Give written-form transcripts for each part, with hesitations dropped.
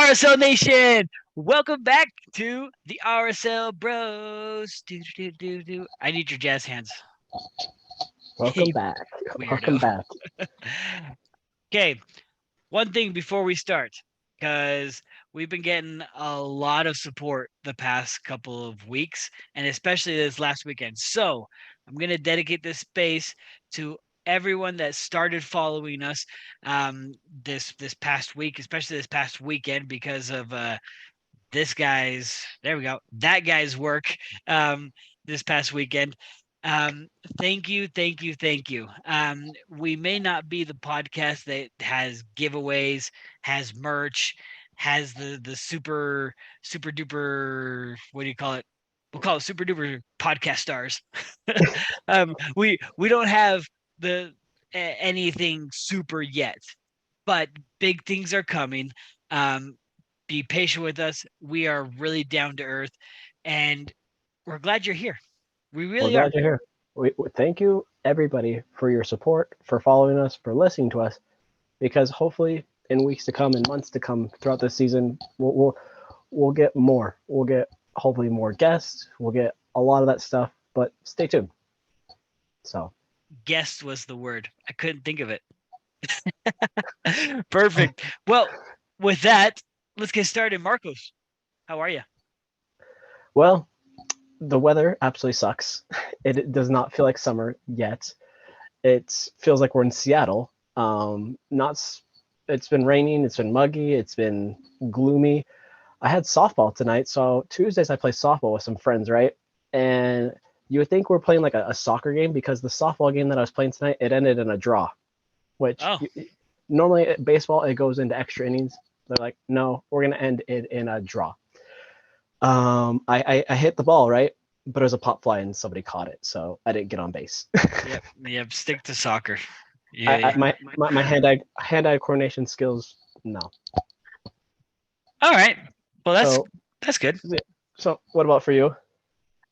RSL Nation, welcome back to the RSL Bros. I need your jazz hands. Welcome back. Welcome Weirdo. back. Okay, one thing before we start, because we've been getting a lot of support the past couple of weeks, and especially this last weekend. So I'm going to dedicate this space to everyone that started following us this past week, especially this past weekend, because of that guy's work this past weekend. Thank you. We may not be the podcast that has giveaways, has merch, has the super duper, what do you call it? We'll call it super duper podcast stars. We don't have the anything super yet, but big things are coming. Be patient with us. We are really down to earth, and we're glad you're here. We We're really are. glad you're here. We thank you, everybody, for your support, for following us, for listening to us, because hopefully in weeks to come and months to come throughout this season, we'll get more. We'll get hopefully more guests. We'll get a lot of that stuff, but stay tuned. So, Guest was the word. I couldn't think of it. Perfect. Well, with that, let's get started. Marcos, how are you? well, the weather absolutely sucks. It does not feel like summer yet. It feels like we're in Seattle. Not. It's been raining. It's been muggy. It's been gloomy. I had softball tonight, so Tuesdays I play softball with some friends, right? And you would think we're playing like a soccer game because the softball game that I was playing tonight, it ended in a draw, which Oh, normally baseball it goes into extra innings. They're like, no, we're gonna end it in a draw. I hit the ball right, but it was a pop fly and somebody caught it, so I didn't get on base. yep. Stick to soccer. I, Yeah. my hand-eye coordination skills, no. All right. Well, So that's good. so what about for you?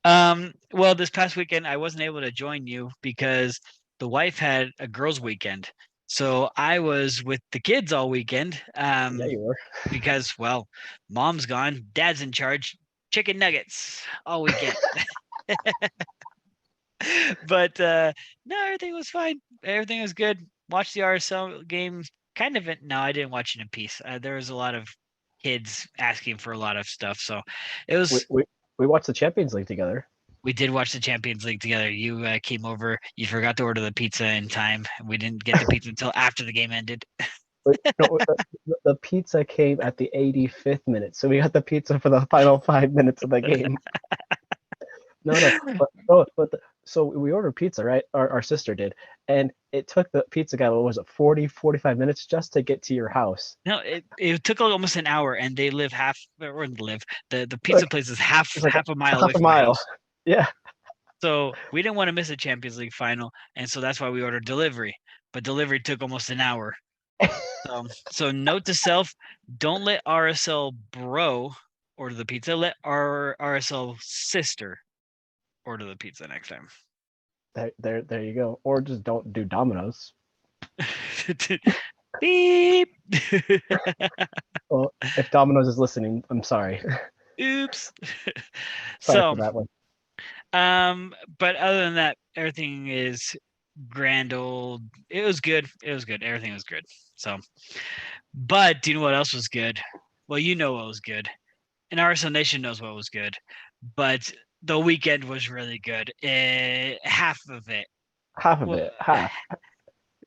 Well, this past weekend I wasn't able to join you because the wife had a girls' weekend. So I was with the kids all weekend. Yeah, you were. Because well, mom's gone, dad's in charge. Chicken nuggets all weekend. But no, everything was fine. Everything was good. Watched the RSL game. Kind of. No, I didn't watch it in peace. There was a lot of kids asking for a lot of stuff, so it We, was. we we watched the Champions League together. We did watch the Champions League together. You came over. You forgot to order the pizza in time. We didn't get the pizza until after the game ended. But no, the pizza came at the 85th minute, so we got the pizza for the final 5 minutes of the game. No, so we ordered pizza, right? Our sister did, and it took the pizza guy, what was it, 40, 45 minutes just to get to your house. No, it took almost an hour, and they live half or live. The pizza Like place is half it's like half a mile half away a from my mile. house. Yeah. So we didn't want to miss a Champions League final, and so that's why we ordered delivery. But delivery took almost an hour. So note to self: don't let RSL bro order the pizza. Let our RSL sister order the pizza next time. There you go. Or just don't do Domino's. Beep. Well, if Domino's is listening, I'm sorry. Oops. Sorry So, for that one. but other than that, everything is grand old. It was good. It was good. Everything was good. So, but do you know what else was good? Well, you know what was good, and RSL Nation knows what was good. But the weekend was really good. Half of it. Half of Well, it. Half.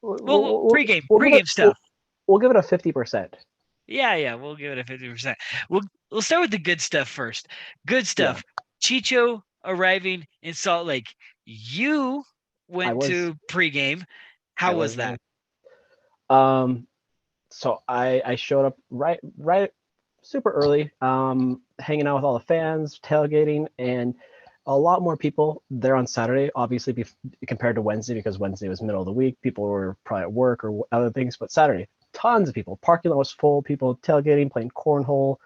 pregame, We'll give it. pregame stuff. We'll give it a 50%. Yeah, we'll give it a 50%. We'll start with the good stuff first. Good Yeah. stuff. Chicho arriving in Salt Lake. You went to pregame. How was that? Um, so I showed up right super early, hanging out with all the fans, tailgating, and a lot more people there on Saturday, obviously compared to Wednesday, because Wednesday was middle of the week. People were probably at work or other things, but Saturday, tons of people. Parking lot was full, people tailgating, playing cornhole,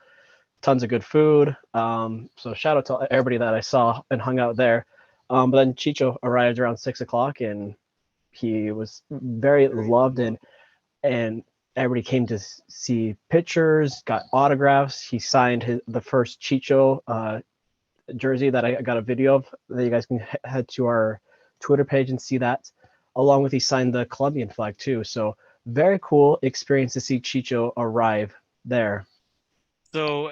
tons of good food. So shout out to everybody that I saw and hung out there. But then Chicho arrived around 6 o'clock, and he was very loved and everybody came to see pictures, got autographs. He signed the first Chicho jersey that I got a video of. That you guys can head to our Twitter page and see that. Along with he signed the Colombian flag too. So very cool experience to see Chicho arrive there. So,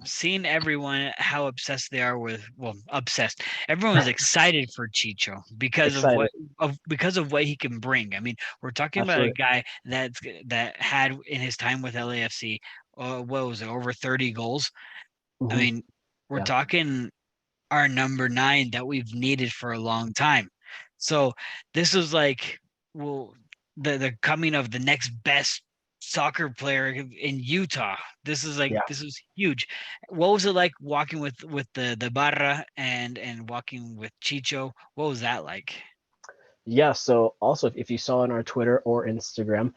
seeing everyone how obsessed they are with, well, obsessed. Everyone's excited for Chicho Excited, because of what he can bring. I mean, we're talking about a absolutely. guy that had in his time with LAFC, what was it, over 30 goals. I Hmm. mean, we're Yeah, talking our number nine that we've needed for a long time. So this was like, well, the coming of the next best soccer player in Utah. yeah. This is huge. What was it like walking with the Barra and walking with Chicho? What was that like? Yeah, so also if you saw on our Twitter or Instagram,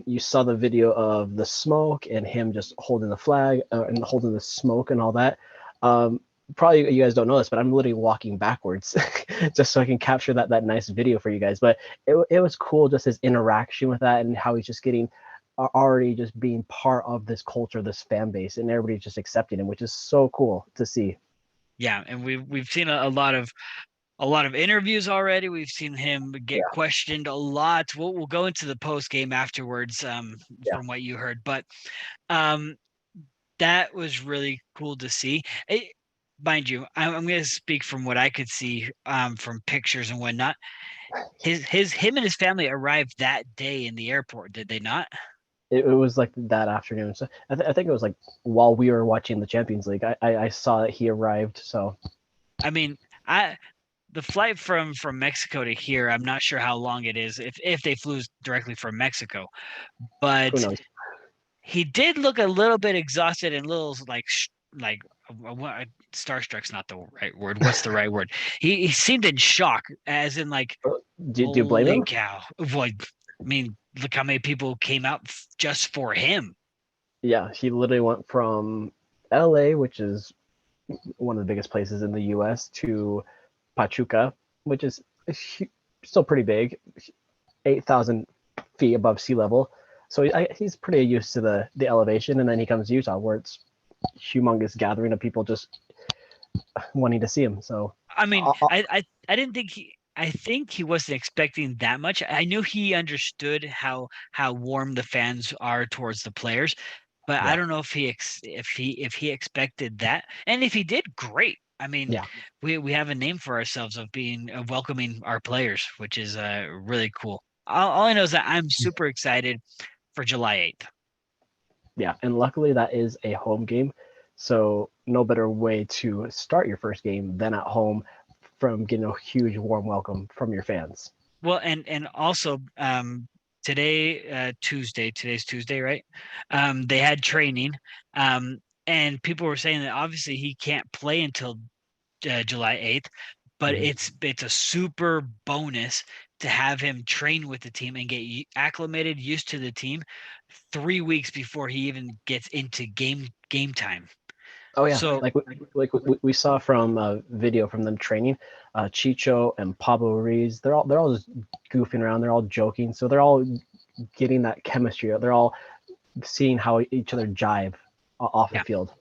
you saw the video of the smoke and him just holding the flag and holding the smoke and all that. Um, Probably you guys don't know this, but I'm literally walking backwards just so I can capture that nice video for you guys. But it was cool just his interaction with that and how he's just getting already just being part of this culture, this fan base, and everybody's just accepting him, which is so cool to see. Yeah, and we've seen a lot of interviews already. We've seen him get Yeah, questioned a lot. We'll go into the post game afterwards, yeah, from what you heard, but um, that was really cool to see. Mind you, I'm going to speak from what I could see, from pictures and whatnot. Him and his family arrived that day in the airport, did they not? it was like that afternoon. So I think it was like while we were watching the Champions League, I saw that he arrived. So I mean, I the flight from Mexico to here, I'm not sure how long it is if they flew directly from Mexico, who but knows? he did look a little bit exhausted and a little like starstruck's not the right word. What's the right word? He seemed in shock, as in like, Do you blame holy him? cow. Like, I mean, look how many people came out just for him. Yeah, he literally went from LA, which is one of the biggest places in the US, to Pachuca, which is still pretty big, 8,000 feet above sea level. So he's pretty used to the elevation. And then he comes to Utah, where it's humongous gathering of people just wanting to see him. So, I mean, uh, uh, I didn't think I think he wasn't expecting that much. I knew he understood how warm the fans are towards the players, but I yeah, don't know if if he expected that. And if he did, great. I mean, yeah, we have a name for ourselves of welcoming our players, which is really cool. All I know is that I'm super excited for July 8th. yeah. And luckily, that is a home game. So, no better way to start your first game than at home from getting a huge warm welcome from your fans. Well, and also, today's Tuesday, right? They had training, um, and people were saying that obviously he can't play until July 8th, but Mhm. it's a super bonus to have him train with the team and get acclimated, used to the team 3 weeks before he even gets into game time. Oh yeah, So we saw from a video from them training, Chicho and Pablo Ruiz. They're all just goofing around. They're all joking. So they're all getting that chemistry. They're all seeing how each other jive off the yeah, field.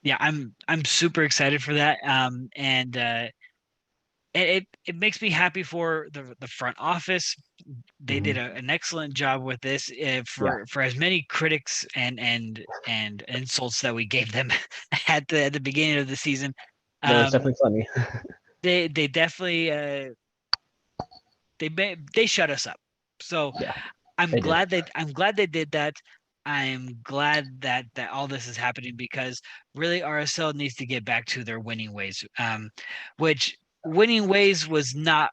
yeah, I'm super excited for that. And it makes me happy for the front office. They did Hmm. an excellent job with this. Yeah, For as many critics and insults that we gave them at the beginning of the season, there was um, definitely plenty. they definitely they shut us up. So Yeah, they did. I'm glad they did that. I'm glad that all this is happening because really RSL needs to get back to their winning ways. Which winning ways was not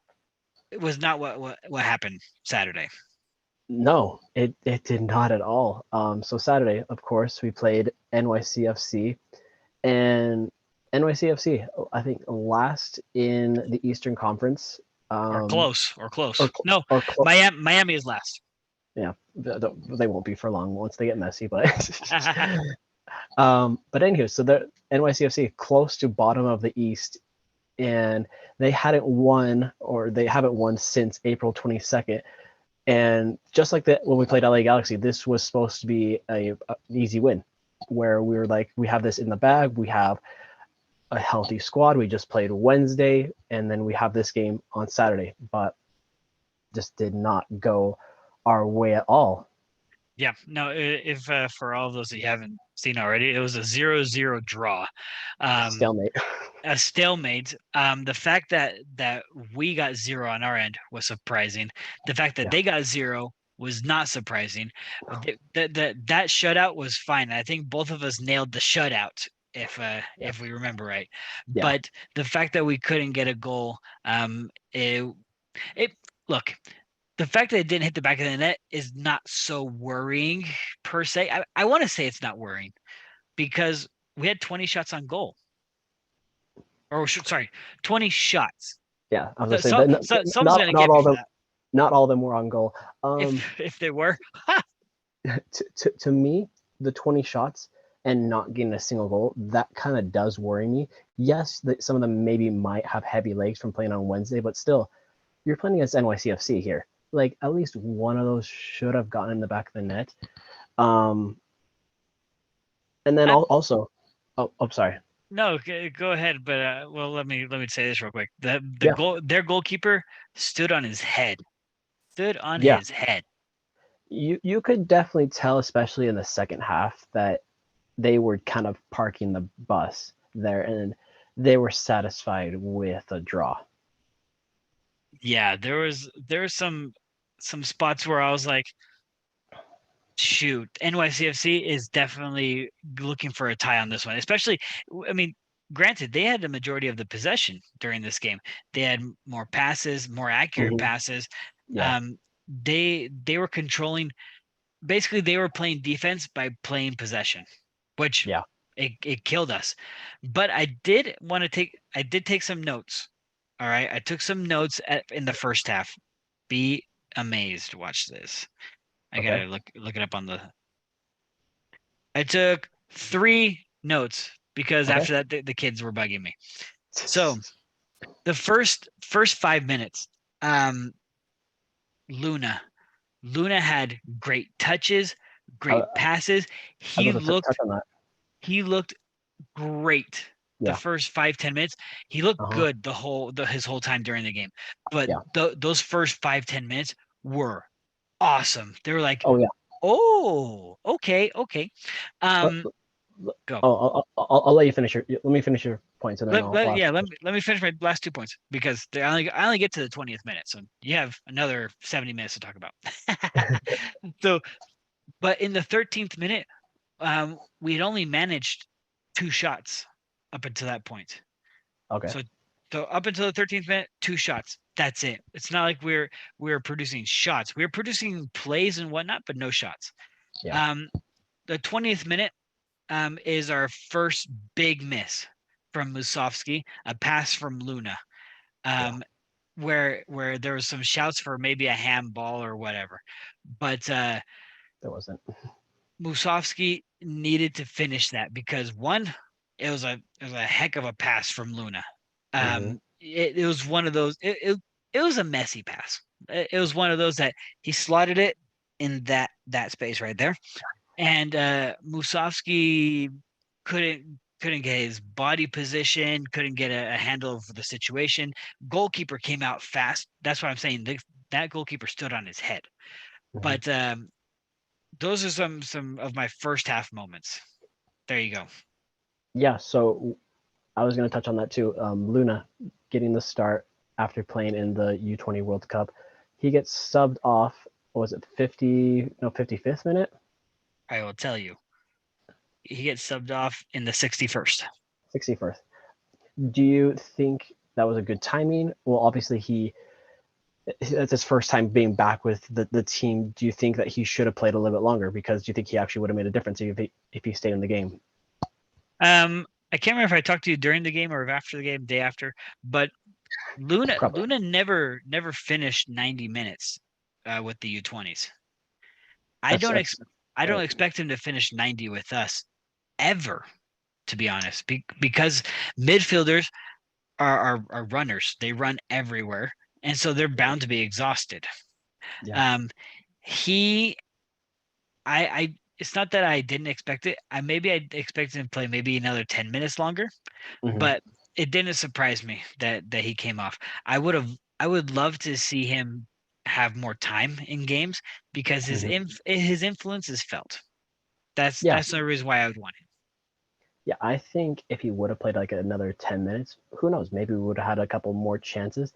what happened Saturday. No, it did not at all. So Saturday, of course, we played NYCFC, and NYCFC, I think, last in the Eastern Conference. Or Um, close, or close. or No, or close. Miami is last. Yeah, they won't be for long once they get messy. But but anywho, so the NYCFC close to bottom of the East, and they haven't won since April 22nd. And just like that, when we played LA Galaxy, this was supposed to be an easy win, where we were like, we have this in the bag. We have a healthy squad. We just played Wednesday, and then we have this game on Saturday, but just did not go our way at all. Yeah, no, if for all of those that you haven't seen already, it was a 0-0 draw. Stalemate. A stalemate. The fact that we got 0 on our end was surprising. The fact that Yeah. they got 0 was not surprising. That shutout was fine. I think both of us nailed the shutout if we remember right. Yeah. But the fact that we couldn't get a goal, it look, the fact that it didn't hit the back of the net is not so worrying per se. I want to say it's not worrying because we had 20 shots on goal. Or sorry, 20 shots. Yeah, I was gonna say So, that someone's gonna not get me all for of them, that. not all of them were on goal. If they were, To me, the 20 shots and not getting a single goal, that kind of does worry me. Yes, some of them maybe might have heavy legs from playing on Wednesday, but still, you're playing against NYCFC here. Like at least one of those should have gotten in the back of the net. And then also, oh, I'm sorry. no, go ahead. But well, let me say this real quick. Yeah, Their goalkeeper stood on his head. Stood on yeah. his head. You could definitely tell, especially in the second half, that they were kind of parking the bus there, and they were satisfied with a draw. Yeah, there was some spots where I was like, shoot, NYCFC is definitely looking for a tie on this one. Especially, I mean, granted, they had the majority of the possession during this game. They had more passes, more accurate Mm-hmm. passes. Yeah, They were controlling. Basically, they were playing defense by playing possession, which yeah. it killed us. But I did take some notes. All right, I took some notes in the first half. Be amazed. Watch this. I Okay. gotta look it up on the. I took 3 notes because Okay. after that the kids were bugging me. So the first 5 minutes, um, Luna Luna had great touches, I, great passes. I He was going to touch looked on that. he looked great the Yeah. first 5-10 minutes. He looked Uh-huh. good his whole time during the game. But Yeah. those first 5-10 minutes were awesome. They were like, Oh, yeah. oh, okay, okay. Let, Um, go. oh, I'll let you finish let me finish your points, and then I'll ask. Yeah, let me finish my last 2 points because I only get to the 20th minute, so you have another 70 minutes to talk about. So, but in the 13th minute, we had only managed 2 shots up until that point. Okay. So, up until the 13th minute, 2 shots. That's it. It's not like we're producing shots. We're producing plays and whatnot, but no shots. Yeah. The 20th minute is our first big miss from Musovski, a pass from Luna, Yeah. where there was some shouts for maybe a handball or whatever, but There wasn't. Musovski needed to finish that because one, it was a heck of a pass from Luna. Mm-hmm. It was one of those. It was a messy pass. It was one of those that he slotted it in that space right there, and Musovski couldn't get his body position, couldn't get a handle of the situation. Goalkeeper came out fast. That's what I'm saying. That goalkeeper stood on his head. Mm-hmm. But those are some of my first half moments. There you go. Yeah. So I was going to touch on that too. Luna getting the start after playing in the U20 World Cup. He gets subbed off. Was it 55th minute? I will tell you. He gets subbed off in the 61st. 61st. Do you think that was a good timing? Well, obviously it's his first time being back with the team. Do you think that he should have played a little bit longer? Because do you think he actually would have made a difference if he stayed in the game? I can't remember if I talked to you during the game or after the game, day after, but Probably. Luna never finished 90 minutes with the U20s. That's I don't expect him to finish 90 with us ever, to be honest, because midfielders are runners. They run everywhere, and so they're bound to be exhausted. Yeah. Um, he, I, it's not that I didn't expect it. I expected him to play maybe another 10 minutes longer, Hmm. but it didn't surprise me that he came off. I would love to see him have more time in games because Hmm. his influence is felt. Yeah. That's the reason why I would want him. Yeah. I think if he would have played like another 10 minutes, who knows? Maybe we would have had a couple more chances.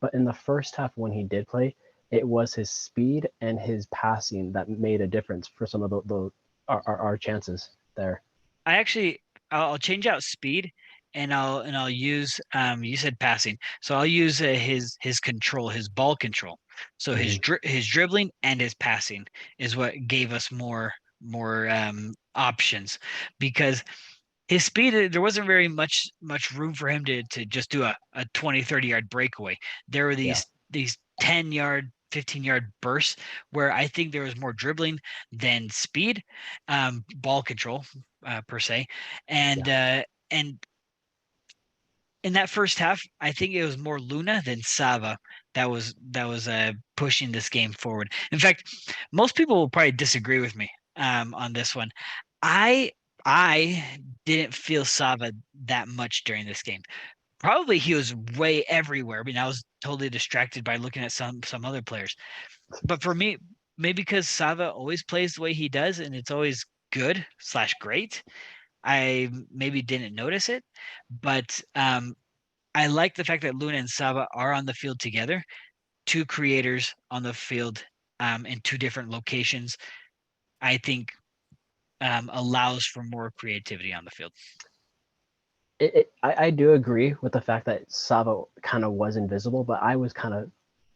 But in the first half, when he did play, it was his speed and his passing that made a difference for some of our chances there. I actually I'll change out speed and I'll use you said passing. So I'll use his control, his ball control. So Hmm. his dribbling and his passing is what gave us more options because his speed there wasn't very much room for him to just do a 20-30 yard breakaway. There were Yeah. these 10-yard 15-yard bursts where I think there was more dribbling than speed, ball control per se, Yeah. and in that first half I think it was more Luna than Sava that was pushing this game forward. In fact, most people will probably disagree with me on this one. I I didn't feel Sava that much during this game. Probably he was way everywhere. I mean, I was totally distracted by looking at some other players. But for me, maybe because Sava always plays the way he does and it's always good slash great, I maybe didn't notice it. But I like the fact that Luna and Sava are on the field together, two creators on the field in two different locations. I think allows for more creativity on the field. I do agree with the fact that Savo kind of was invisible, but I was kind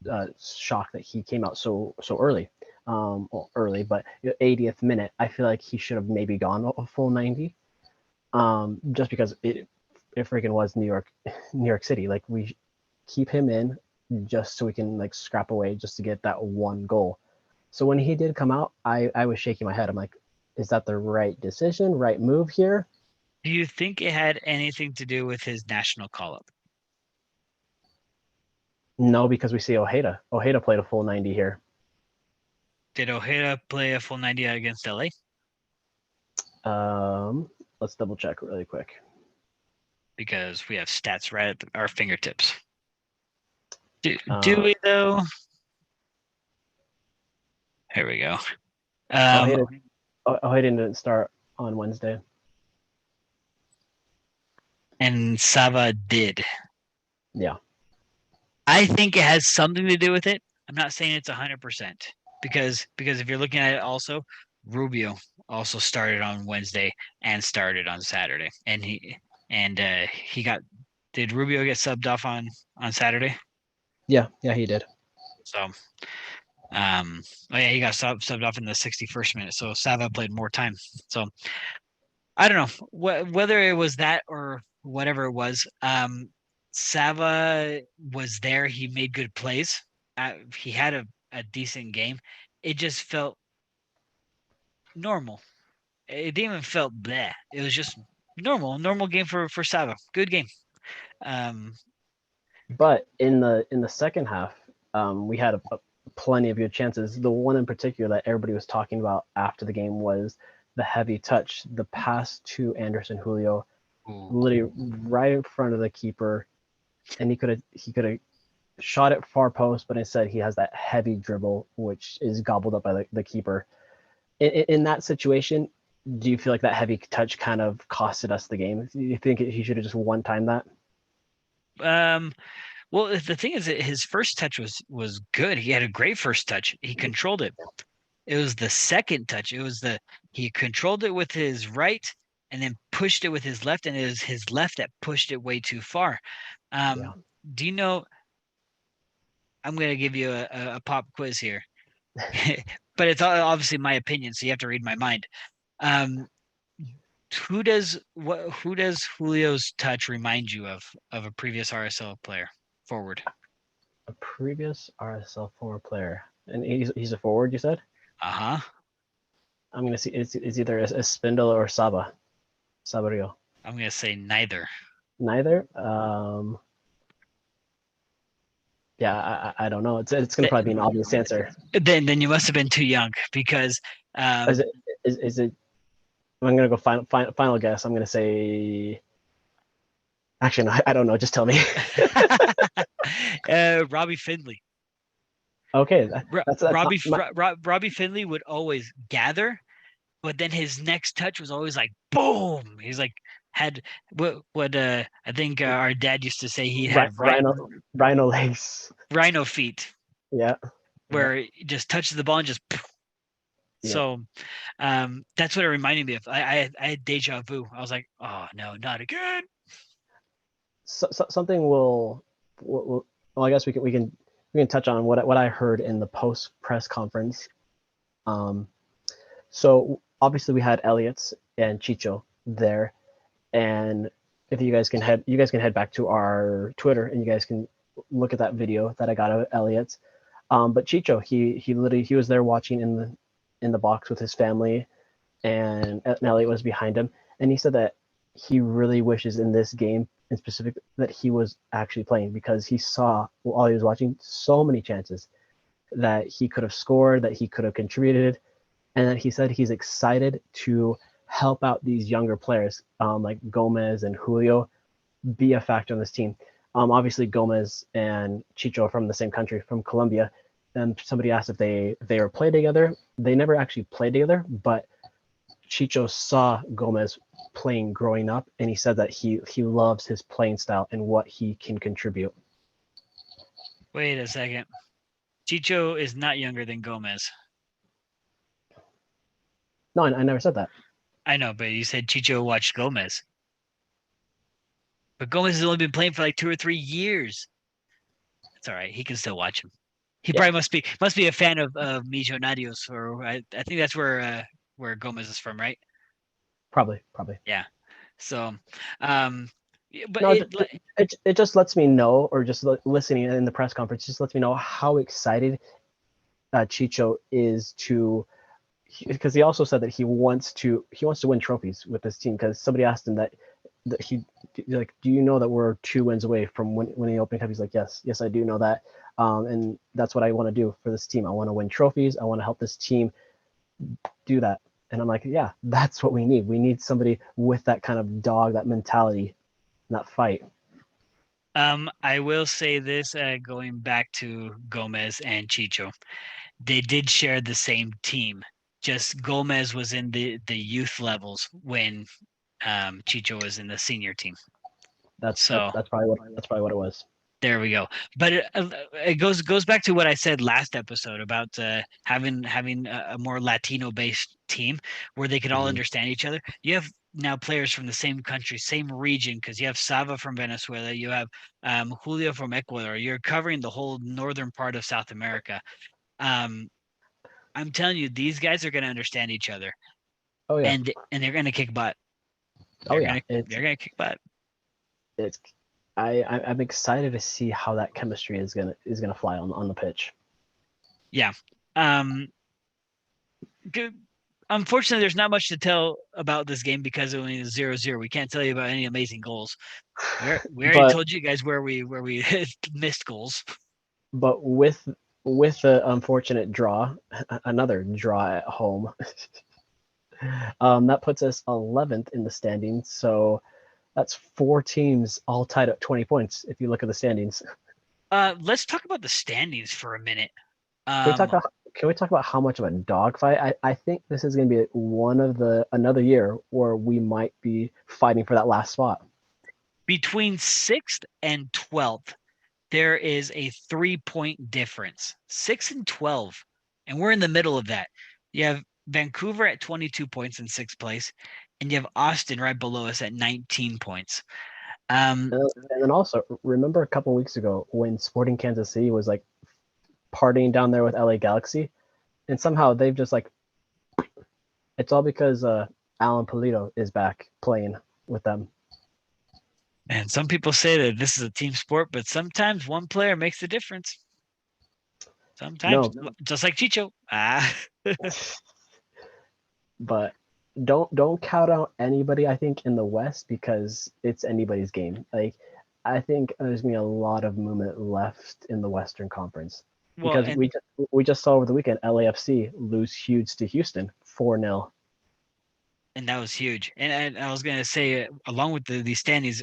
of shocked that he came out so early. Well, early, but 80th minute, I feel like he should have maybe gone a full 90. Just because it freaking was New York City. Like we keep him in just so we can like scrap away just to get that one goal. So when he did come out, I was shaking my head. I'm like, is that the right decision, right move here? Do you think it had anything to do with his national call up? No, because we see Ojeda. Ojeda played a full 90 here. Did Ojeda play a full 90 against LA? Um, let's double check really quick. Because we have stats right at our fingertips. Do Uh, we though? Here we go. Um, Ojeda, Ojeda didn't start on Wednesday. and Sava did. Yeah, I think it has something to do with it. I'm not saying it's 100% because if you're looking at it also, Rubio also started on Wednesday and started on Saturday, and he got did Rubio get subbed off on Saturday? yeah, he did. So oh yeah, he got subbed off in the 61st minute. So Sava played more time. So I don't know whether it was that or whatever it was. Sava was there. He made good plays. He had a decent game. It just felt normal. It didn't even felt bleh. It was just normal game for Sava. Good game. Um, But in the second half, we had plenty of good chances. The one in particular that everybody was talking about after the game was the heavy touch, the pass to Anderson Julio, ooh. literally right in front of the keeper, and he could have shot it far post, but instead he has that heavy dribble which is gobbled up by the keeper. In that situation, do you feel like that heavy touch kind of costed us the game? Do you think he should have just one time that? Um, well, the thing is that his first touch was good. He had a great first touch. He controlled it. It was the second touch. It was the he controlled it with his right and then pushed it with his left, and it was his left that pushed it way too far. Yeah. Do you know? I'm going to give you a pop quiz here, but it's obviously my opinion, so you have to read my mind. Um, who does Julio's touch remind you of a previous RSL player forward? A previous RSL former player, and he's a forward. You said. Uh-huh. I'm gonna see. It's either a Spindle or Sabario. I'm going to say neither. Neither. Yeah, I don't know. It's gonna probably be an obvious answer. Then you must have been too young because Is it is it? I'm gonna go final guess. I'm gonna say. Actually, no, I don't know. Just tell me. Robbie Findlay. Okay, that's not my, Robbie Findlay would always gather, but then his next touch was always like boom. He's like had what I think our dad used to say he had rhino legs. rhino feet Yeah, yeah, where he just touches the ball and just yeah. so that's what it reminded me of. I had deja vu. I was like, oh no, not again. Something will well, I guess we can touch on what I heard in the post press conference. So obviously we had Elliot's and Chicho there, and if you guys can head back to our Twitter and you guys can look at that video that I got of Elliot's. But Chicho, he literally he was there watching in the box with his family, and Elliot was behind him, and he said that he really wishes in this game in specific that he was actually playing because he saw while he was watching so many chances that he could have scored, that he could have contributed, and then he said he's excited to help out these younger players like Gomez and Julio be a factor in this team. Obviously, Gomez and Chicho are from the same country, from Colombia. And somebody asked if they were played together. They never actually played together, but Chicho saw Gomez playing growing up, and he said that he loves his playing style and what he can contribute. Wait a second. Chicho is not younger than Gomez. No, I never said that. I know, but you said Chicho watched Gomez. But Gomez has only been playing for like 2 or 3 years. That's all right. He can still watch him. He Yeah, probably must be a fan of Millonarios, or I think that's where Gomez is from, right? probably. Yeah. So, um, but No, it just lets me know, or just listening in the press conference, just lets me know how excited Chicho is to, because he also said that he wants to win trophies with this team because somebody asked him that he like, do you know that we're 2 wins away from winning the opening cup? He's like, yes I do know that, and that's what I want to do for this team. I want to win trophies. I want to help this team do that. And I'm like, yeah, that's what we need. We need somebody with that kind of dog, that mentality, that fight. I will say this, going back to Gomez and Chicho, they did share the same team. Just Gomez was in the youth levels when Chicho was in the senior team. So That's probably what it was. there we go. But it goes back to what I said last episode about having a more Latino based team where they could all Mm-hmm. understand each other. You have now players from the same country, same region, because you have Sava from Venezuela, you have Julio from Ecuador. You're covering the whole northern part of South America. Um, I'm telling you, these guys are going to understand each other, Oh yeah, and they're going to kick butt. oh They're yeah. gonna they're gonna kick butt. It's I'm excited to see how that chemistry is gonna fly on the pitch. Yeah. Um, good. Unfortunately, there's not much to tell about this game because it only is 0-0. We can't tell you about any amazing goals. We already But told you guys where we missed goals. but with the unfortunate draw, another draw at home, that puts us 11th in the standings. So that's 4 teams all tied at 20 points. If you look at the standings, Let's talk about the standings for a minute. can we talk Um, about can we talk about how much of a dogfight? I think this is going to be one of the another year where we might be fighting for that last spot. Between 6th and 12th, there is a 3 point difference. 6 and 12, and we're in the middle of that. You have Vancouver at 22 points in 6th place, and you have Austin right below us at 19 points. And then also remember a couple weeks ago when Sporting Kansas City was like partying down there with LA Galaxy, and somehow they've just like it's all because Alan Polito is back playing with them. And some people say that this is a team sport, but sometimes one player makes the difference. Sometimes, No, just like Chicho. Ah, but don't count out anybody. I think in the West because it's anybody's game. Like I think there's gonna be a lot of movement left in the Western Conference Well, because we just saw over the weekend LAFC lose huge to Houston 4-0. and that was huge. And I was gonna say, along with these standings,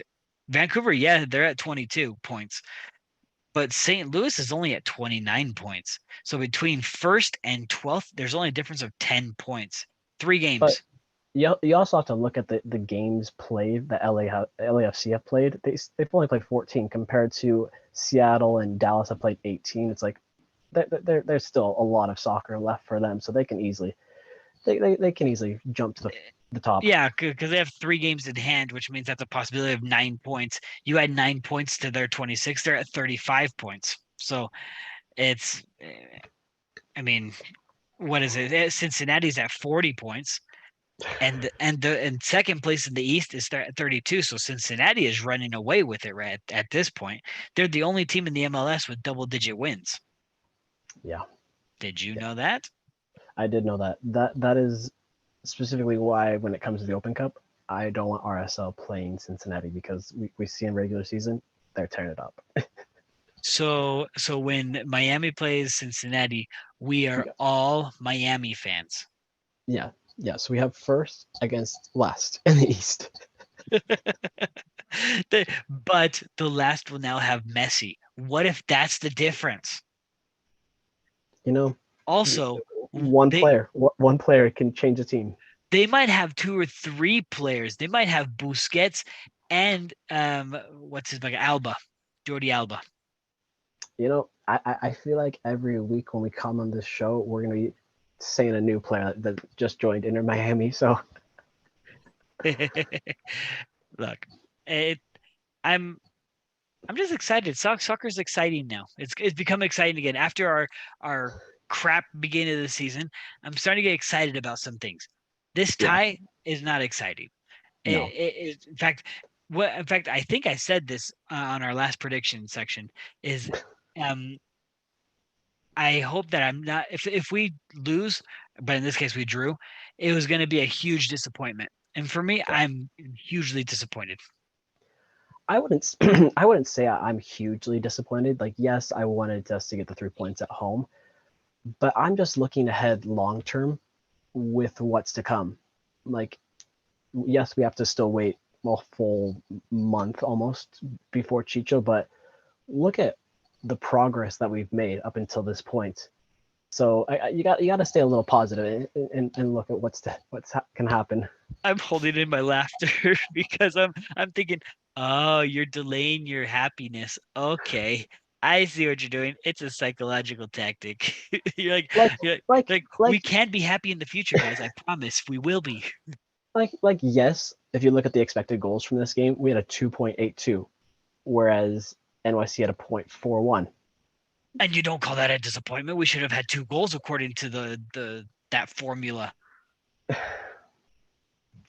Vancouver, yeah, they're at 22 points, but St. Louis is only at 29 points. So between first and 12th, there's only a difference of 10 points. 3 games. But you also have to look at the games played that LAFC have played. They've only played 14 compared to Seattle and Dallas have played 18. It's like there's still a lot of soccer left for them, so they can easily jump to the top. Yeah, because they have 3 games in hand, which means that's a possibility of 9 points. You add 9 points to their 26, they're at 35 points. So it's, I mean, what is it? Cincinnati's at 40 points, and second place in the East is at 32. So Cincinnati is running away with it right at this point. They're the only team in the MLS with double-digit wins. Yeah. Did you know that? I did know that. That is specifically why when it comes to the Open Cup, I don't want RSL playing Cincinnati because we see in regular season they're tearing it up. So when Miami plays Cincinnati, we are Yeah. all Miami fans. Yeah. Yeah. So we have first against last in the East. But the last will now have Messi. What if that's the difference? You know, Also, they one player can change a team. they might have 2 or 3 players. They might have Busquets and what's his name? Alba, Jordi Alba. You know, I feel like every week when we come on this show, we're gonna be saying a new player that just joined Inter Miami. So Look, it, I'm I'm just excited. Soccer's exciting now. It's become exciting again after our crap beginning of the season. I'm starting to get excited about some things. This yeah, tie is not exciting. no, In fact, in fact, I think I said this on our last prediction section. Is um, I hope that I'm not. If we lose, but in this case we drew, it was going to be a huge disappointment. And for me, yeah. I'm hugely disappointed. I wouldn't I wouldn't say I'm hugely disappointed. Like, yes, I wanted us to get the 3 points at home, but I'm just looking ahead long term with what's to come. Like, yes, we have to still wait a full month almost before Chicho, but look at the progress that we've made up until this point. So you got to stay a little positive and look at can happen. I'm holding in my laughter because I'm thinking, oh, you're delaying your happiness. Okay. I see what you're doing. It's a psychological tactic. You're like, Like you're like like, we like can be happy in the future, guys. I promise we will be. like yes, if you look at the expected goals from this game, we had a 2.82, whereas NYC had a 0.41. And you don't call that a disappointment. We should have had 2 goals according to that formula.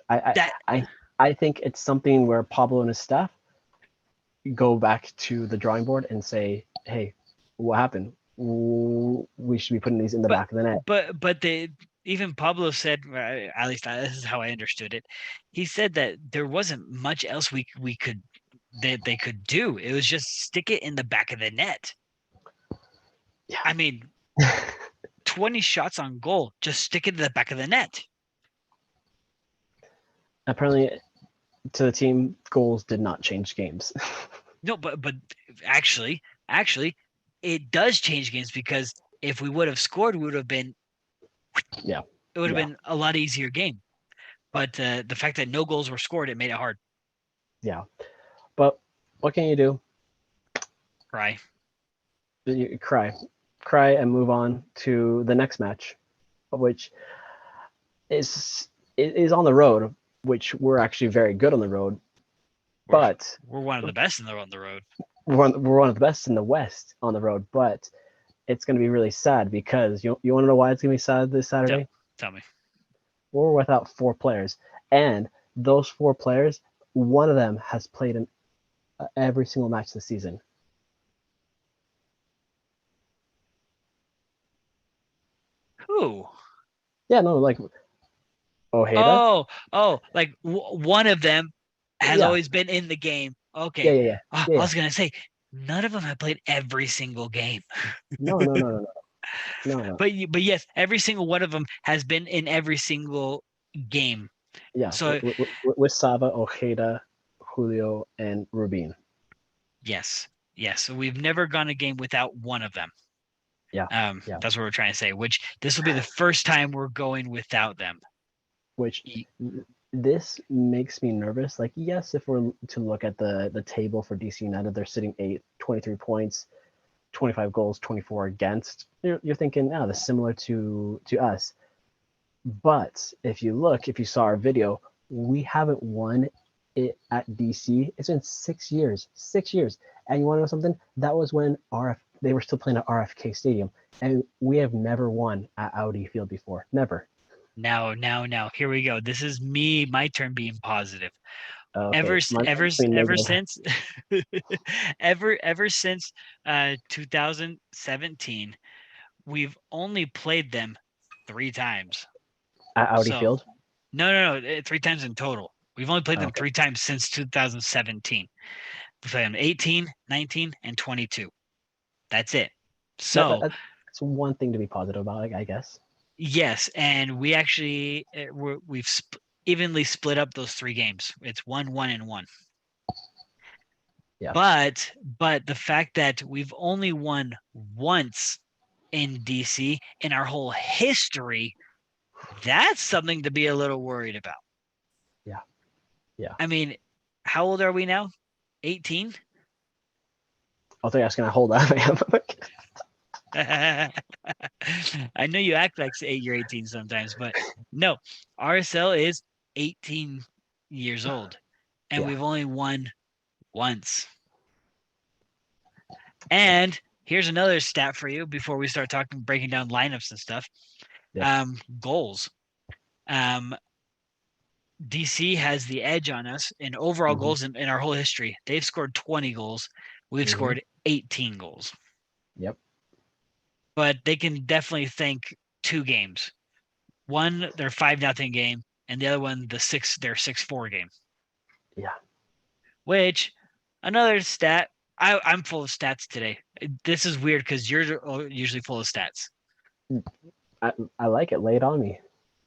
I That I think it's something where Pablo and his staff go back to the drawing board and say, hey, what happened? We should be putting these in the but back of the net. but the even Pablo said, at least this is how I understood it. He said that there wasn't much else we could that they could do. It was just stick it in the back of the net. Yeah. I mean, 20 shots on goal, just stick it in the back of the net. Apparently, to the team, goals did not change games. No, but actually, it does change games because if we would have scored, we would have been Yeah. it would have Yeah. been a lot easier game. But the fact that no goals were scored, it made it hard. Yeah. But what can you do? Right. You cry and move on to the next match, which is on the road, which we're actually very good on the road, We're but we're one of the best on the road. we're one of the best in the West on the road. But it's going to be really sad because you want to know why it's going to be sad this Saturday? Tell me. We're without 4 players, and those 4 players, one of them has played in every single match this season. Who? Yeah, no, like Ojeda. Oh, like one of them has Yeah, always been in the game Okay. Yeah, yeah, yeah, I yeah, yeah. was gonna say none of them have played every single game, No, no, no, no, no, no, no. but yes, every single one of them has been in every single game. Yeah, So with Sava, Ojeda, Julio, and Rubin. yes, yes. So we've never gone a game without one of them. Yeah, yeah. That's what we're trying to say. Which this will be the first time we're going without them. Which this makes me nervous. Like, yes, if we're to look at the table for DC United, they're sitting 23 points, 25 goals, 24 against. You're thinking, oh, that's similar to us. But if you saw our video, we haven't won it at DC. It's been 6 years, 6 years. And you want to know something? That was when they were still playing at RFK Stadium, and we have never won at Audi Field before. Never. Now, here we go. This is my turn being positive. Okay, my being Ever negative. since, ever since 2017, we've only played them 3 times. At Audi So Field. no, 3 times in total. We've only played them Okay, 3 times since 2017. We played them 18, 19, and 22. That's it. So that's one thing to be positive about, I guess. yes, and we actually evenly split up those 3 games. It's 1, 1, and 1. Yeah, But the fact that we've only won once in DC in our whole history, that's something to be a little worried about. yeah, yeah. I mean, how old are we now? 18? I thought you were asking how old I am. I know you act like you're 18 sometimes, but no, RSL is 18 years old, and Yeah, we've only won once. And here's another stat for you before we start breaking down lineups and stuff. yeah. Goals. Um, DC has the edge on us in overall Hmm. goals in our whole history. They've scored 20 goals. We've Hmm. scored 18 goals. Yep. But they can definitely thank 2 games. One, their 5-0 game, and the other one, their 6-4 game. Yeah. Which another stat. I'm full of stats today. This is weird because you're usually full of stats. I like it. Lay it on me.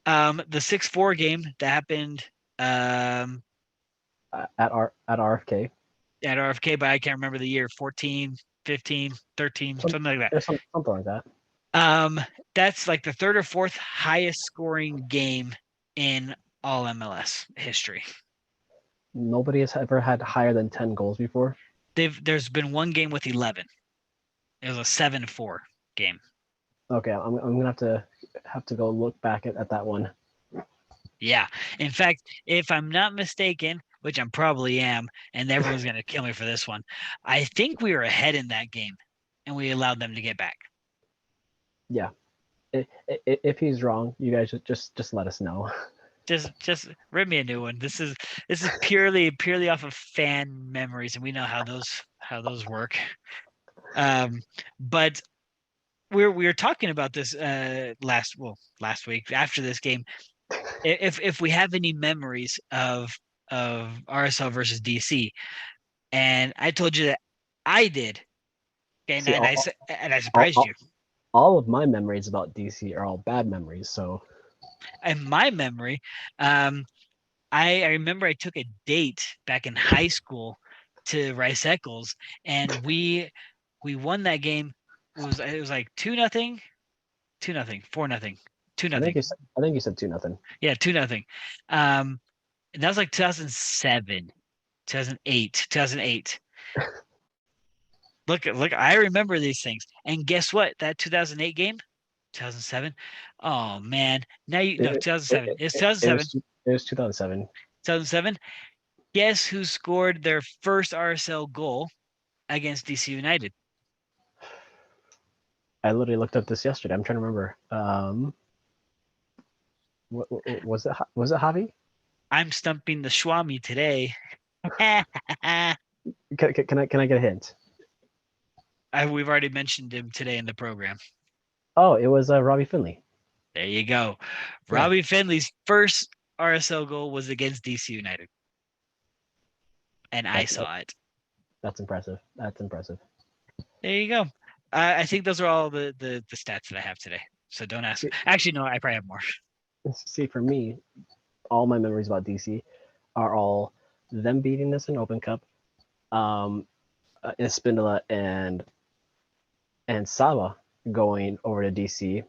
The 6-4 game that happened At RFK. at RFK, but I can't remember the year, 14, 15, 13, Some, something like that. there's something like that. That's like the third or fourth highest scoring game in all MLS history. Nobody has ever had higher than 10 goals before. There's been one game with 11. It was a 7-4 game. Okay, I'm gonna have to go look back at that one. Yeah. In fact, if I'm not mistaken, which I probably am, and everyone's going to kill me for this one, I think we were ahead in that game and we allowed them to get back. Yeah. If he's wrong, you guys just let us know. Just rip me a new one. This is purely off of fan memories, and we know how those work. But we were talking about this last week after this game. If we have any memories of RSL versus DC, and I told you that I did, and See, and I said and I surprised you. all of my memories about DC are all bad memories. So In my memory, um, I remember I took a date back in high school to Rice Eccles, and we won that game. It was like 2-0, 2-0, 4-0, two I nothing. think you said 2-0. Yeah, 2-0. And that was like 2007, 2008, 2008. Look, I remember these things. And guess what? That 2008 game, 2007. Oh man. Now you no It, 2007. It's it 2007. was it was 2007. 2007. Guess who scored their first RSL goal against DC United? I literally looked up this yesterday. I'm trying to remember. Was it Javi? I'm stumping the Schwami today. Can I get a hint? We've already mentioned him today in the program. Oh, it was Robbie Finley. There you go. Yeah. Robbie Finley's first RSL goal was against DC United. and I saw it. That's impressive. That's impressive. There you go. I think those are all the stats that I have today. So don't ask. Actually, no, I probably have more. See, for me, all my memories about DC are all them beating us in Open Cup, Espindola and Saba going over to DC.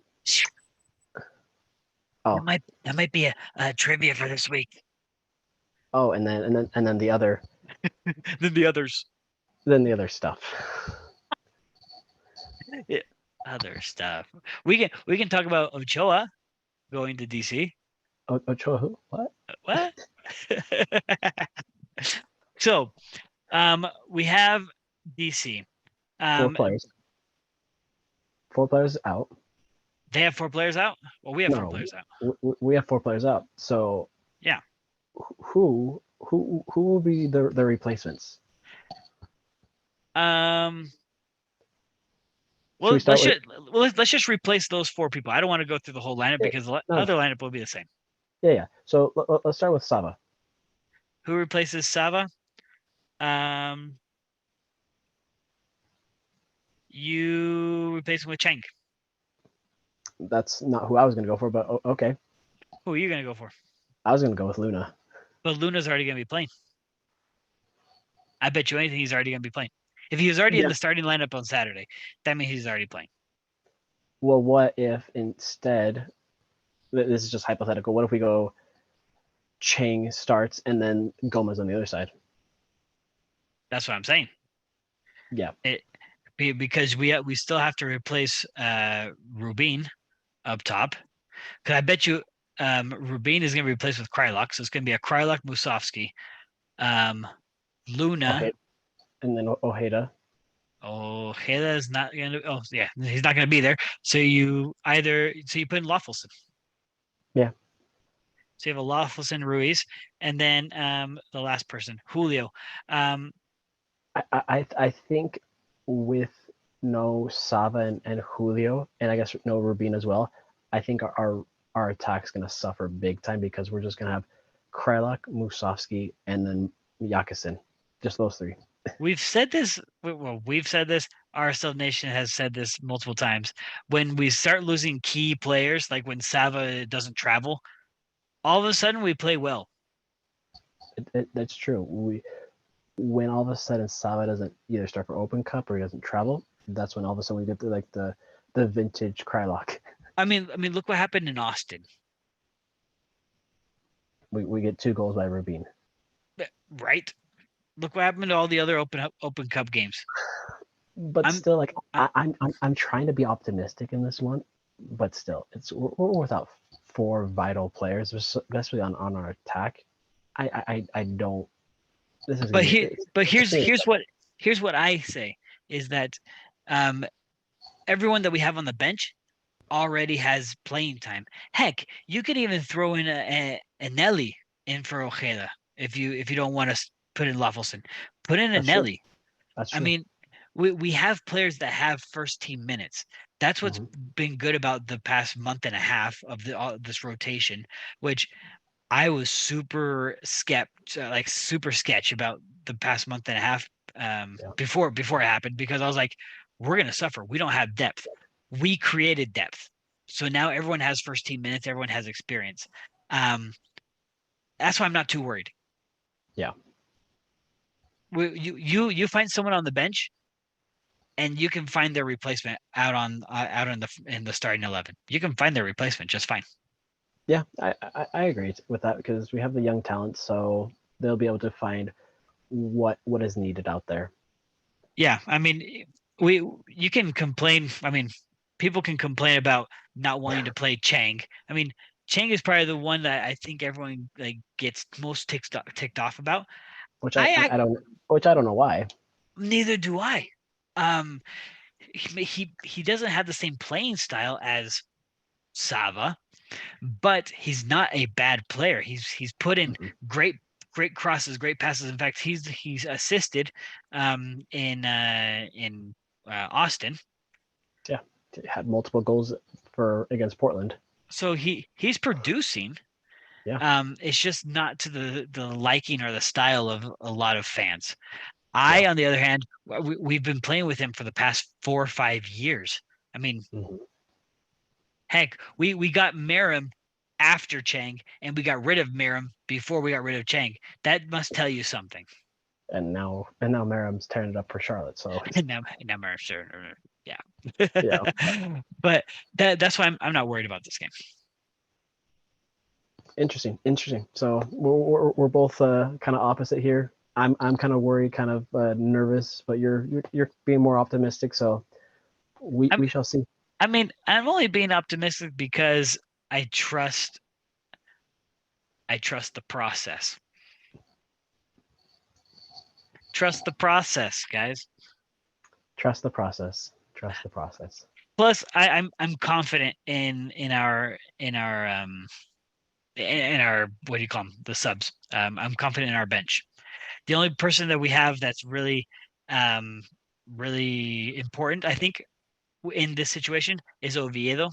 Oh, That might be a trivia for this week. oh, and then the other, Then the others. then the other stuff. Yeah, other stuff. We can talk about Ochoa going to DC. Ochoa, who? What? What? So, we have DC. Four players. 4 players out. They have 4 players out. Well, we have 4 No, players out. we have 4 players out. So Yeah. who will be the replacements? Well, Should we start let's just replace those 4 people. I don't want to go through the whole lineup because the other lineup will be the same. Yeah. So let's start with Saba. Who replaces Sava? You replace him with Chang. That's not who I was going to go for, but okay. Who are you gonna go for? I was going to go with Luna. But Luna's already gonna be playing. I bet you anything he's already gonna be playing. If he was already in the starting lineup on Saturday, that means he's already playing. Well, what if instead, this is just hypothetical, what if we go Chang starts and then Gomez on the other side? That's what I'm saying. Yeah. Because we still have to replace Rubin up top. Because I bet you Rubin is going to be replaced with Krylock. So it's going to be a Krylock Musovski. Luna. Okay. And then Ojeda. Ojeda is not going to. Oh, yeah. He's not going to be there. So you put in Loffelson. Yeah. So you have a Loffelson Ruiz. And then the last person, Julio. I think with no Saba and Julio, and I guess no Rubin as well, I think our attack's going to suffer big time because we're just going to have Krylak, Musovski, and then Yakusin. Just those 3. We've said this. Well, we've said this. RSL Nation has said this multiple times. When we start losing key players, like when Sava doesn't travel, all of a sudden we play well. That's true. When all of a sudden Sava doesn't either start for Open Cup or he doesn't travel, that's when all of a sudden we get the vintage Krylock. I mean, look what happened in Austin. We get 2 goals by Rubin. Right. Look what happened to all the other Open Cup games. But still, like I'm trying to be optimistic in this one, but still, we're without 4 vital players, especially on our attack. I don't. This is. Here's what I say is that, everyone that we have on the bench already has playing time. Heck, you could even throw in a Nelly in for Ojeda if you don't want to put in Loffelson. Put in a Nelly. That's true. I mean, we have players that have first team minutes. That's what's been good about the past month and a half of this rotation, which I was super sketch about the past month and a half before it happened, because I was like, we're gonna suffer. We don't have depth. We created depth, so now everyone has first team minutes. Everyone has experience. That's why I'm not too worried. Yeah. You find someone on the bench, and you can find their replacement out in the starting 11. You can find their replacement just fine. Yeah, I agree with that because we have the young talent, so they'll be able to find what is needed out there. Yeah, I mean, you can complain. I mean, people can complain about not wanting to play Chang. I mean, Chang is probably the one that I think everyone gets most ticked off about. Which I don't know why. Neither do I. He doesn't have the same playing style as Sava, but he's not a bad player. He's put in great crosses, great passes. In fact, he's assisted in Austin. Yeah, had multiple goals against Portland. So he's producing. Yeah. It's just not to the liking or the style of a lot of fans. Yeah. On the other hand, we've been playing with him for the past 4 or 5 years. I mean, Hmm. heck, we got Merrim after Chang, and we got rid of Merrim before we got rid of Chang. That must tell you something. And now Merrim's tearing it up for Charlotte. So Now Merrim, sure, yeah, yeah. But that's why I'm not worried about this game. interesting. So we're both kind of opposite here. I'm kind of worried, kind of nervous, but you're being more optimistic. So we I'm we shall see. I mean, I'm only being optimistic because I trust I trust the process. Trust the process, guys. Trust the process. Trust the process. Plus, I'm confident in our what do you call them, the subs. I'm confident in our bench. The only person that we have that's um really important, I think, in this situation is Oviedo,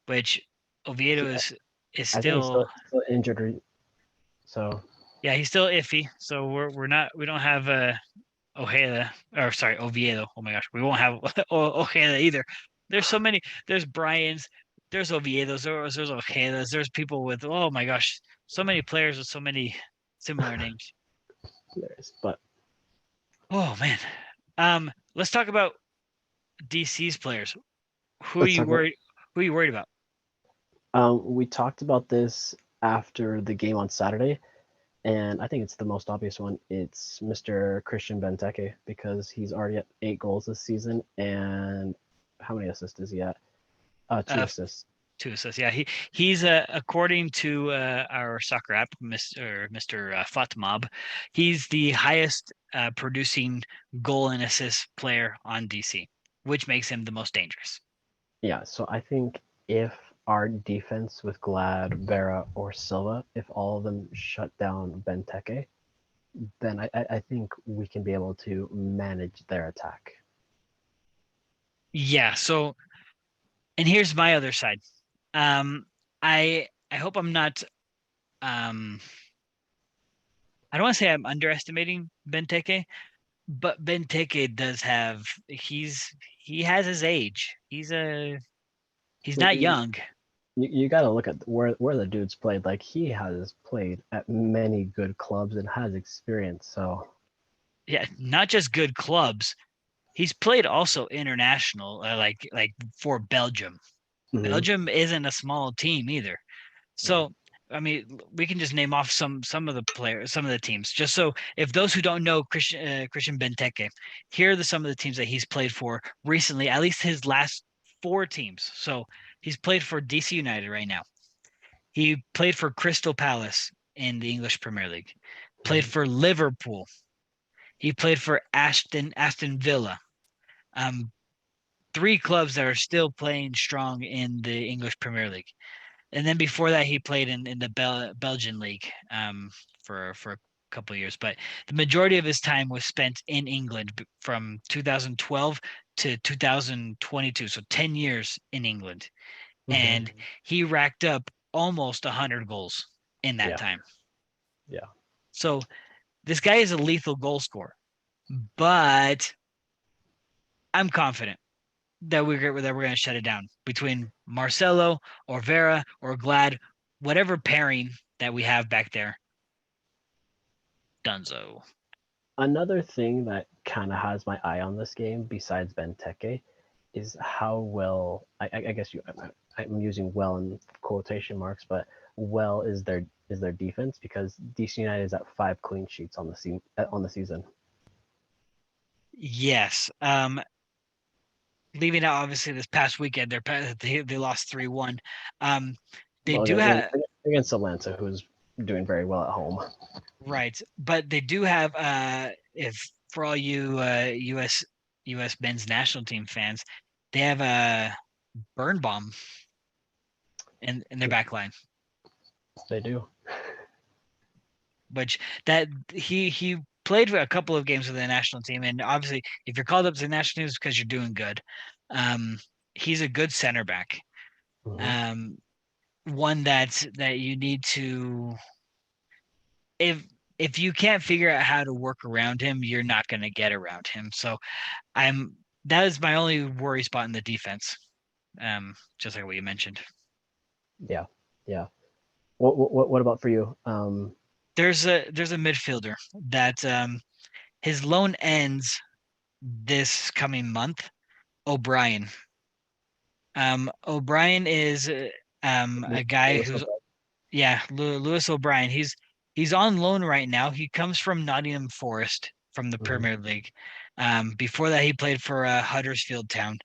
which Oviedo He, is I think he's still, still injured. So yeah, he's still iffy. So we don't have Ojeda, or sorry, Oviedo. Oh my gosh, we won't have Ojeda either. There's so many. There's Bryans. There's Oviedos. There's Ojedas. There's people with, oh my gosh, so many players with so many similar names. there's, but Oh man. Let's talk about DC's players. Who are let's you talk about. worried? Who are you worried about? We talked about this after the game on Saturday, and I think it's the most obvious one. It's Mr. Christian Benteke because he's already at 8 goals this season, and how many assists is he at? Two Uh, assists. 2 assists. Yeah, he's according to our soccer app, Mr. Fatmob, he's the highest producing goal and assist player on DC, which makes him the most dangerous. Yeah, so I think if our defense with Glad, Vera, or Silva, if all of them shut down Benteke, then I think we can be able to manage their attack. Yeah. So, and here's my other side. Um, I hope I'm not. Um, I don't want to say I'm underestimating Benteke, but Benteke does have. He has his age. He's not You, young. you got to look at where the dude's played. Like he has played at many good clubs and has experience. So Yeah, not just good clubs. He's played also international, like for Belgium. mhm, Belgium isn't a small team either. yeah. So, I mean, we can just name off some of the players, some of the teams. Just so if those who don't know Christian Benteke, here are some of the teams that he's played for recently. At least his last four teams. So he's played for DC United right now. He played for Crystal Palace in the English Premier League. Played Mhm, for Liverpool. He played for Aston Villa. Um, three clubs that are still playing strong in the English Premier League. And then before that, he played in the Belgian league for a couple of years. But the majority of his time was spent in England from 2012 to 2022, so 10 years in England. mhm. And he racked up almost 100 goals in that Yeah, time. yeah. So this guy is a lethal goal scorer, but I'm confident that we're going to shut it down between Marcelo or Vera or Glad, whatever pairing that we have back there. Dunzo. Another thing that kind of has my eye on this game, besides Benteke, is how well I guess I'm using well in quotation marks, but well is their defense because DC United is at 5 clean sheets on the season. Yes. Leaving out obviously this past weekend, they lost 3-1. Um, they Well, do have against Atlanta, who's doing very well at home. right, but they do have if for all you US men's national team fans, they have a burn bomb in their back line. They do. Which that he played for a couple of games with the national team, and obviously, if you're called up to the national team, it's because you're doing good. Um, he's a good center back. Hmm. Um, one that you need to if if you can't figure out how to work around him, you're not going to get around him. So I'm that is my only worry spot in the defense. Just like what you mentioned. Yeah, yeah. What about for you? There's a midfielder that his loan ends this coming month. O'Brien. O'Brien is a guy Lewis who's O'Brien. yeah, Lewis O'Brien. He's on loan right now. He comes from Nottingham Forest from the Mhm, Premier League. Before that, he played for Huddersfield Town.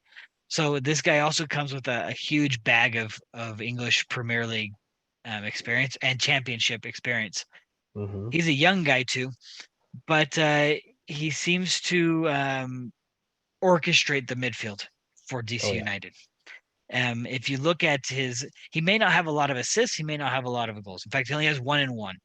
So this guy also comes with a huge bag of English Premier League experience and championship experience. mhm. He's a young guy too, but he seems to orchestrate the midfield for DC Oh yeah. United. If you look at he may not have a lot of assists, he may not have a lot of goals. In fact, he only has 1 and 1.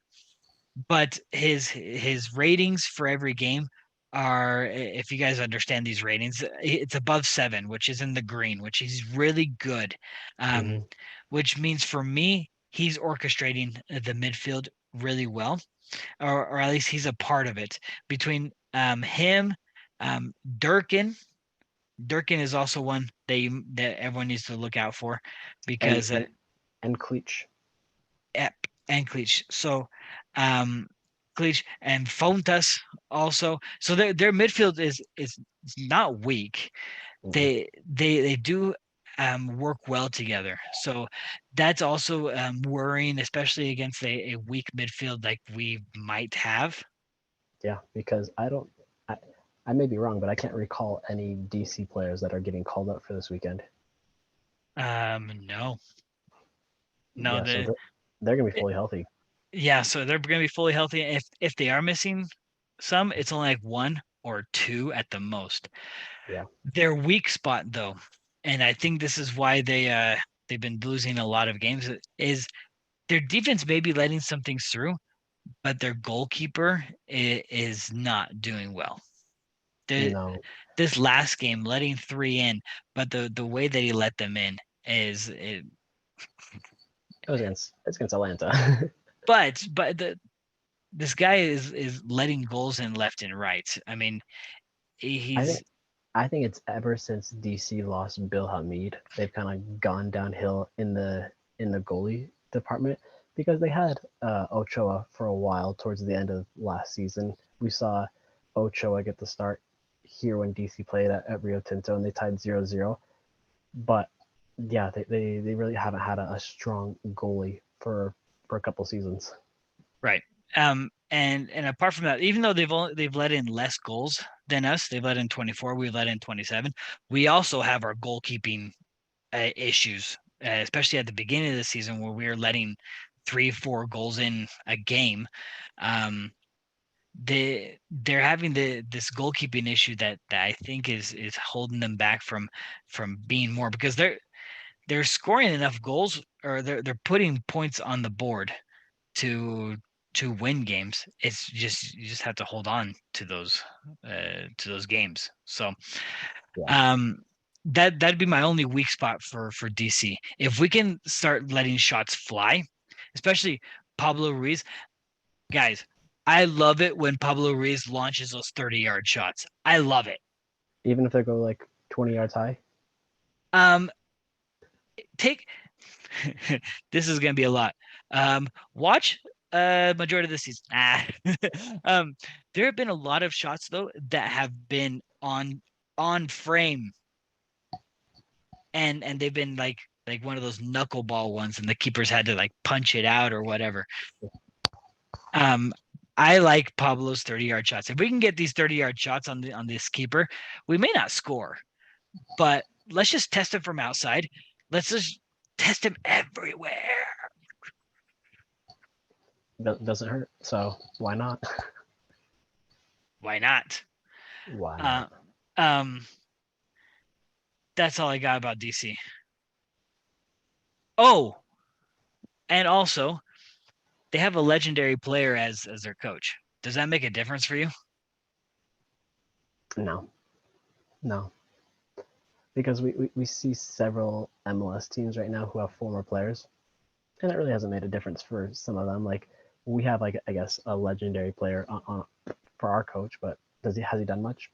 But his ratings for every game are, if you guys understand these ratings, it's above 7, which is in the green, which is really good. Um, Mhm. which means for me, he's orchestrating the midfield really well, or at least he's a part of it. Between him, Durkin. Durkin is also one that everyone needs to look out for And because and Cleach. Ep and Cleach. So Cleach and Fontas also. So their midfield is not weak. Mhm. They do work well together. So that's also worrying, especially against a weak midfield like we might have. Yeah, because I, I may be wrong, but I can't recall any DC players that are getting called up for this weekend. No, no, Yeah, so they're gonna be fully healthy. yeah, so they're going to be fully healthy. If they are missing some, it's only like 1 or 2 at the most. Yeah. Their weak spot though, and I think this is why they've been losing a lot of games, is their defense may be letting some things through, but their goalkeeper is not doing well. The No, This last game letting 3 in, but the way that he let them in it's against Atlanta. but this guy is letting goals in left and right. I mean, I he's think I think it's ever since DC lost Bill Hamid, they've kind of gone downhill in the goalie department because they had Ochoa for a while towards the end of last season. We saw Ochoa get the start here when DC played at Rio Tinto and they tied 0-0. But yeah, they really haven't had a strong goalie for a couple seasons. right. And apart from that, even though they've let in less goals than us, they've let in 24, we've let in 27. We also have our goalkeeping issues, especially at the beginning of the season where we were letting 3, 4 goals in a game. Um, they're having this goalkeeping issue that I think is holding them back from being more, because they're scoring enough goals, or they're putting points on the board to win games. It's just you just have to hold on to those games. So Yeah, um that'd be my only weak spot for DC. If we can start letting shots fly, especially Pablo Ruiz, guys, I love it when Pablo Ruiz launches those 30-yard shots. I love it. even if they go like 20 yards high. Um take this is gonna be a lot. Watch majority of the season. Um, there have been a lot of shots though that have been on frame, and they've been like one of those knuckleball ones, and the keepers had to like punch it out or whatever. Um, I like Pablo's 30-yard shots. If we can get these 30-yard shots on this keeper, we may not score, but let's just test him from outside. Let's just test him everywhere. Doesn't hurt, so why not? Why not? Why Uh, not? um, that's all I got about DC. Oh, and also they have a legendary player as their coach. Does that make a difference for you? No, no, because we see several MLS teams right now who have former players. and it really hasn't made a difference for some of them. Like we have like I guess a legendary player on for our coach, but has he done much?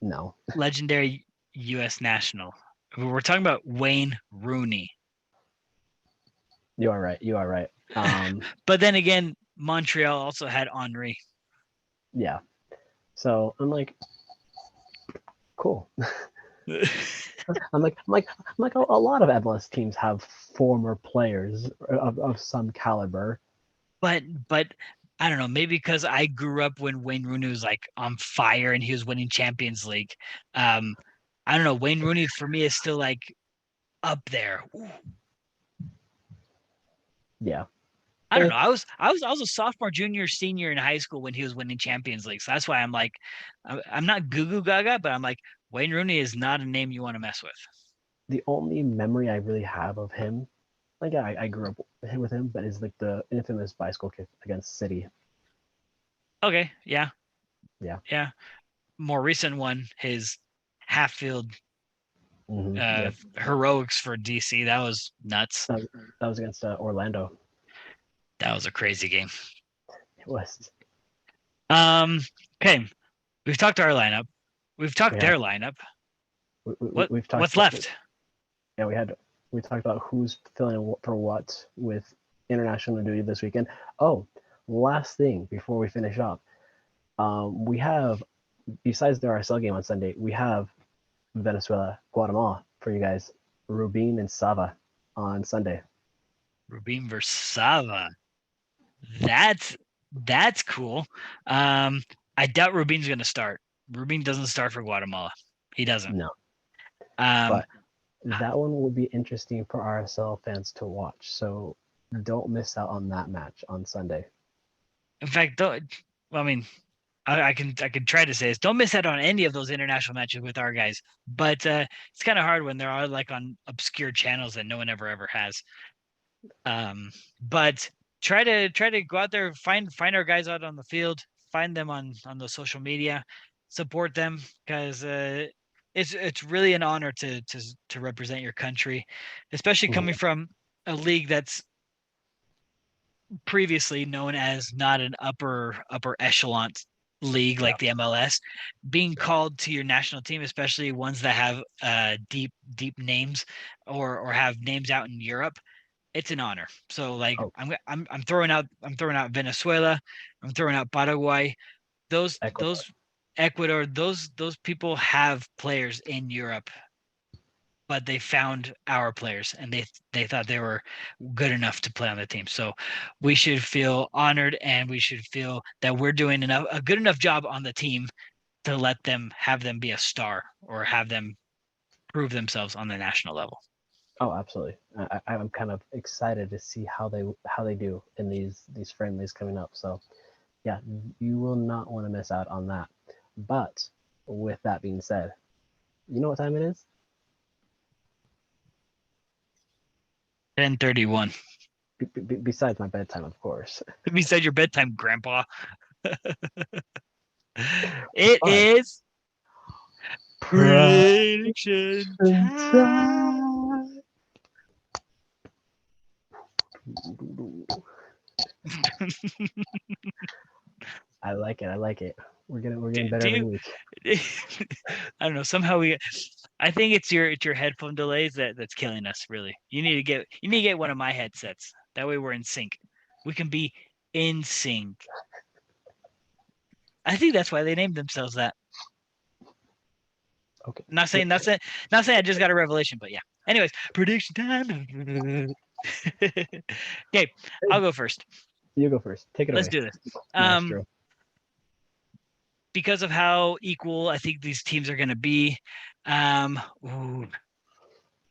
No. Legendary U.S. national. We're talking about Wayne Rooney. You are right. You are right. But then again, Montreal also had Henry. Yeah. So I'm like, cool. I'm like a lot of MLS teams have former players of some caliber. But I don't know, maybe because I grew up when Wayne Rooney was like on fire and he was winning Champions League. I don't know. Wayne Rooney for me is still like up there. Ooh. Yeah. I don't know. I was a sophomore, junior, senior in high school when he was winning Champions League. So that's why I'm like, I'm not goo goo gaga, but I'm like Wayne Rooney is not a name you want to mess with. The only memory I really have of him, like yeah, I grew up with him, but is like the infamous bicycle kick against City. Okay, yeah, Yeah. yeah. More recent one, his half field Yep. heroics for DC. That was nuts. That was against Orlando. That was a crazy game. It was. Okay, we've talked our lineup. We've talked Yeah. their lineup. We've talked. What's left? Yeah, we talked about who's filling for what with international duty this weekend. Oh, last thing before we finish up, we have besides the RSL game on Sunday, we have Venezuela, Guatemala for you guys. Rubin and Sava on Sunday. Rubin versus Sava. That's cool. I doubt Rubin's gonna start. Rubin doesn't start for Guatemala. He doesn't. No, Um, but that one will be interesting for RSL fans to watch. So don't miss out on that match on Sunday. in fact, don't. Well, I mean, I can try to say this. Don't miss out on any of those international matches with our guys. But it's kind of hard when they're all like on obscure channels that no one ever has. But try to go out there, find our guys out on the field, find them on the social media, support them because it's really an honor to represent your country, especially coming from a league that's previously known as not an upper echelon league Yeah. like the MLS, being called to your national team, especially ones that have deep names or have names out in Europe, it's an honor. So like Oh, I'm throwing out Venezuela, I'm throwing out Paraguay. Ecuador. Those Ecuador, those people have players in Europe, but they found our players and they thought they were good enough to play on the team. So we should feel honored and we should feel that we're doing a good enough job on the team to let them have them be a star or have them prove themselves on the national level. Oh, absolutely. I'm kind of excited to see how they do in these friendlies coming up. So, yeah, you will not want to miss out on that. But with that being said, you know what time it is? 10:31. Besides my bedtime, of course. Besides your bedtime, Grandpa. It But is prediction time. I like it. I like it. We're getting do, better do every you week. I don't know, somehow I think it's your headphone delays that's killing us, really. You need to get one of my headsets. That way we're in sync. We can be in sync. I think that's why they named themselves that. Okay. Not saying I just got a revelation, but yeah. Anyways, prediction time. Okay, I'll go first. You go first. Take it Let's away, do this. Maestro. Because of how equal I think these teams are going to be, ooh,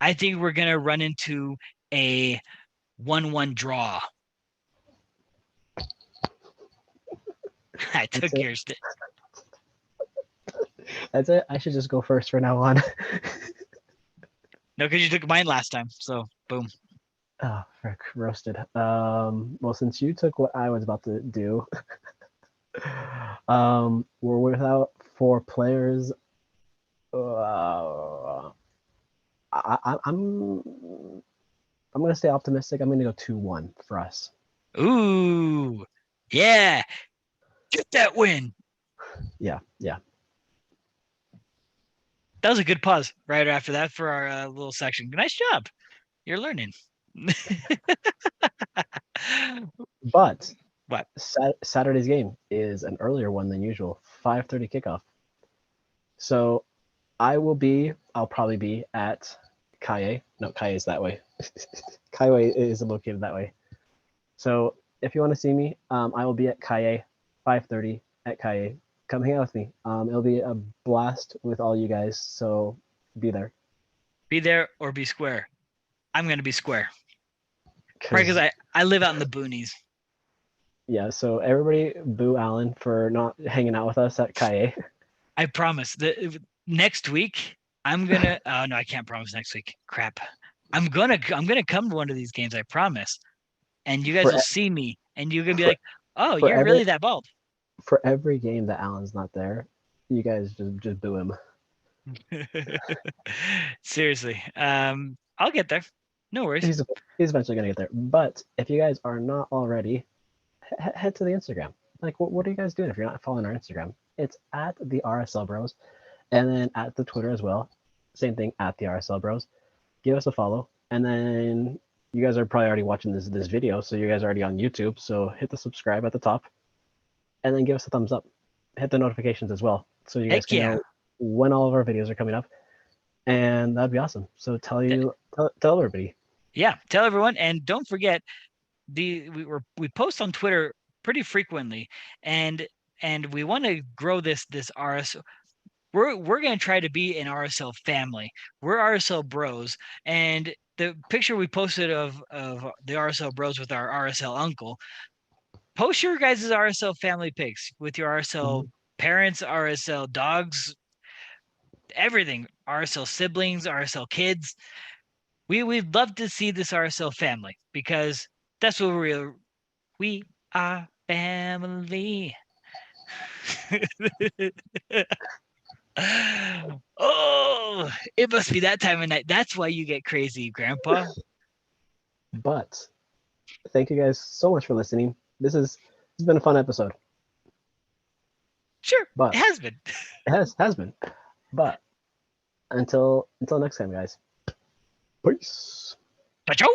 I think we're going to run into a 1-1 draw. I That's took it. yours. That's it. I should just go first from now on. No, because you took mine last time. So boom. Oh, frick, roasted. Well, since you took what I was about to do, we're without 4 players. I'm I'm gonna stay optimistic. I'm gonna go 2-1 for us. Ooh, yeah, get that win. Yeah. That was a good pause right after that for our little section. Nice job. You're learning. But What? Saturday's game is an earlier one than usual, 5:30 kickoff. So I'll probably be at Kaye. No, Kaye is that way. Kaye is located that way. So if you want to see me, I will be at Kaye, 5:30 at Kaye. Come hang out with me. It'll be a blast with all you guys. So be there. Be there or be square. I'm gonna be square. Right, because I live out in the boonies. Yeah. So everybody, boo Alan for not hanging out with us at Kaye. I promise. Next week I'm gonna. Oh no, I can't promise next week. Crap. I'm gonna come to one of these games. I promise. And you guys For will see me, and you're gonna be for like, "Oh, for you're every really that bald." for every game that Alan's not there, you guys just boo him. Seriously. I'll get there. No worries. He's eventually gonna get there. But if you guys are not already, head to the Instagram. Like, what are you guys doing if you're not following our Instagram? It's at the RSL Bros, and then at the Twitter as well. Same thing at the RSL Bros. Give us a follow, and then you guys are probably already watching this video, so you guys are already on YouTube. So hit the subscribe at the top, and then give us a thumbs up. Hit the notifications as well, so you guys Heck can yeah. know when all of our videos are coming up, and that'd be awesome. So tell everybody. Yeah, tell everyone, and don't forget we post on Twitter pretty frequently, and we want to grow this RSL. We're gonna try to be an RSL family. We're RSL Bros, and the picture we posted of the RSL Bros with our RSL uncle. Post your guys' RSL family pics with your RSL parents, RSL dogs, everything, RSL siblings, RSL kids. We'd love to see this RSL family because that's what we are family. Oh, it must be that time of night. That's why you get crazy, Grandpa. But thank you guys so much for listening. This has been a fun episode. Sure, But it has been. it has been. But until next time, guys. Peace. Ciao.